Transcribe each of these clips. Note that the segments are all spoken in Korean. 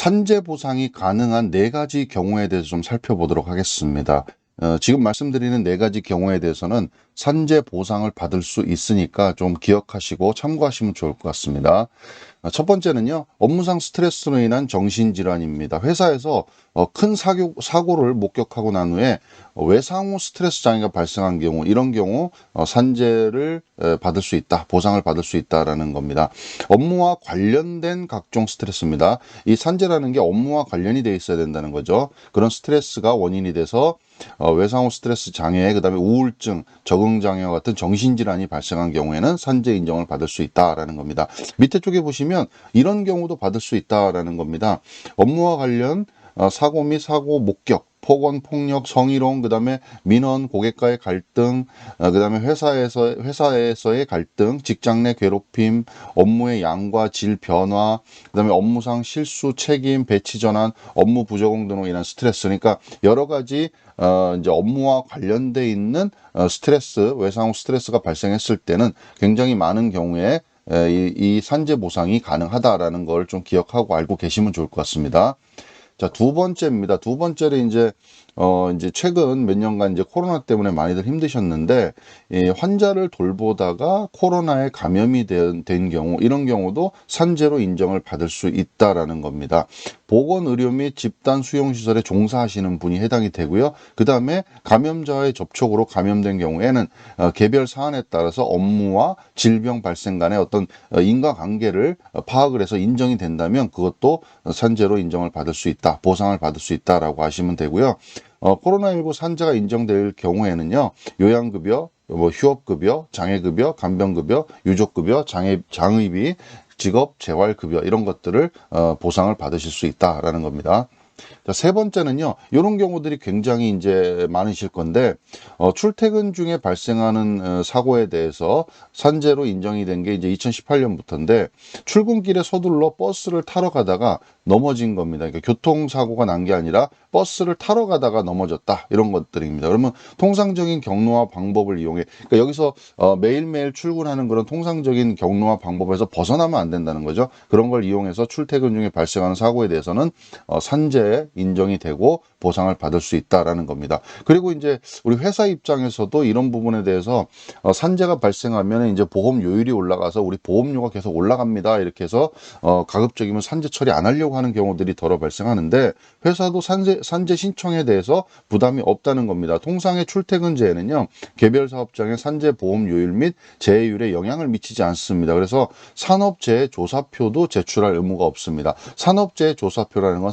산재 보상이 가능한 네 가지 경우에 대해서 좀 살펴보도록 하겠습니다. 지금 말씀드리는 네 가지 경우에 대해서는 산재 보상을 받을 수 있으니까 좀 기억하시고 참고하시면 좋을 것 같습니다. 첫 번째는요, 업무상 스트레스로 인한 정신질환입니다. 회사에서 큰 사고를 목격하고 난 후에 외상후 스트레스 장애가 발생한 경우, 이런 경우 산재를 받을 수 있다, 보상을 받을 수 있다라는 겁니다. 업무와 관련된 각종 스트레스입니다. 이 산재라는 게 업무와 관련이 돼 있어야 된다는 거죠. 그런 스트레스가 원인이 돼서 외상후 스트레스 장애, 그다음에 우울증, 적응 장애와 같은 정신질환이 발생한 경우에는 산재 인정을 받을 수 있다라는 겁니다. 밑에 쪽에 보시면 이런 경우도 받을 수 있다라는 겁니다. 업무와 관련 사고 및 사고 목격, 폭언, 폭력, 성희롱, 그다음에 민원, 고객과의 갈등, 그다음에 회사에서의 갈등, 직장 내 괴롭힘, 업무의 양과 질 변화, 그다음에 업무상 실수, 책임, 배치 전환, 업무 부적응 등으로 인한 스트레스. 그러니까 여러 가지 이제 업무와 관련돼 있는 스트레스, 외상후 스트레스가 발생했을 때는 굉장히 많은 경우에 이 산재 보상이 가능하다라는 걸 좀 기억하고 알고 계시면 좋을 것 같습니다. 자, 두 번째입니다. 두 번째는 이제 최근 몇 년간 이제 코로나 때문에 많이들 힘드셨는데, 환자를 돌보다가 코로나에 감염이 된 경우, 이런 경우도 산재로 인정을 받을 수 있다라는 겁니다. 보건의료 및 집단 수용시설에 종사하시는 분이 해당이 되고요. 그 다음에 감염자와의 접촉으로 감염된 경우에는 개별 사안에 따라서 업무와 질병 발생 간의 어떤 인과관계를 파악을 해서 인정이 된다면 그것도 산재로 인정을 받을 수 있다, 보상을 받을 수 있다라고 하시면 되고요. 코로나19 산재가 인정될 경우에는요, 요양급여, 휴업급여, 장애급여, 간병급여, 유족급여, 장의비, 직업 재활급여, 이런 것들을 보상을 받으실 수 있다라는 겁니다. 자, 세 번째는요, 이런 경우들이 굉장히 이제 많으실 건데, 출퇴근 중에 발생하는 사고에 대해서 산재로 인정이 된 게 이제 2018년부터인데, 출근길에 서둘러 버스를 타러 가다가 넘어진 겁니다. 그러니까 교통사고가 난 게 아니라 버스를 타러 가다가 넘어졌다, 이런 것들입니다. 그러면 통상적인 경로와 방법을 이용해, 그러니까 여기서 매일매일 출근하는 그런 통상적인 경로와 방법에서 벗어나면 안 된다는 거죠. 그런 걸 이용해서 출퇴근 중에 발생하는 사고에 대해서는 산재 인정이 되고 보상을 받을 수 있다라는 겁니다. 그리고 이제 우리 회사 입장에서도 이런 부분에 대해서 산재가 발생하면 이제 보험 요율이 올라가서 우리 보험료가 계속 올라갑니다, 이렇게 해서 가급적이면 산재 처리 안 하려고 하는 경우들이 덜어 발생하는데, 회사도 산재 신청에 대해서 부담이 없다는 겁니다. 통상의 출퇴근제에는요, 개별 사업장의 산재 보험 요율 및 재해율에 영향을 미치지 않습니다. 그래서 산업재해 조사표도 제출할 의무가 없습니다. 산업재해 조사표라는 건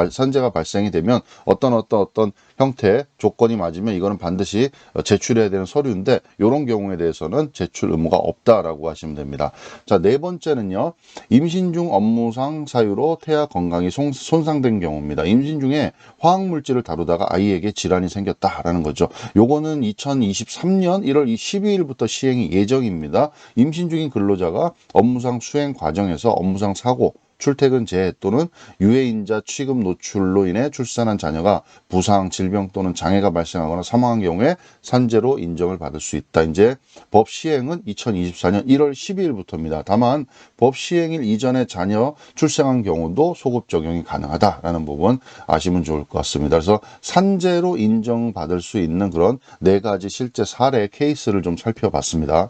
산재가 발생이 되면 어떤 형태 조건이 맞으면 이거는 반드시 제출해야 되는 서류인데, 이런 경우에 대해서는 제출 의무가 없다라고 하시면 됩니다. 자, 네 번째는요, 임신 중 업무상 사유로 태아 건강이 손상된 경우입니다. 임신 중에 화학물질을 다루다가 아이에게 질환이 생겼다라는 거죠. 요거는 2023년 1월 12일부터 시행이 예정입니다. 임신 중인 근로자가 업무상 수행 과정에서 업무상 사고, 출퇴근 재해 또는 유해인자 취급 노출로 인해 출산한 자녀가 부상, 질병 또는 장애가 발생하거나 사망한 경우에 산재로 인정을 받을 수 있다. 이제 법 시행은 2024년 1월 12일부터입니다. 다만 법 시행일 이전에 자녀 출생한 경우도 소급 적용이 가능하다라는 부분 아시면 좋을 것 같습니다. 그래서 산재로 인정받을 수 있는 그런 네 가지 실제 사례 케이스를 좀 살펴봤습니다.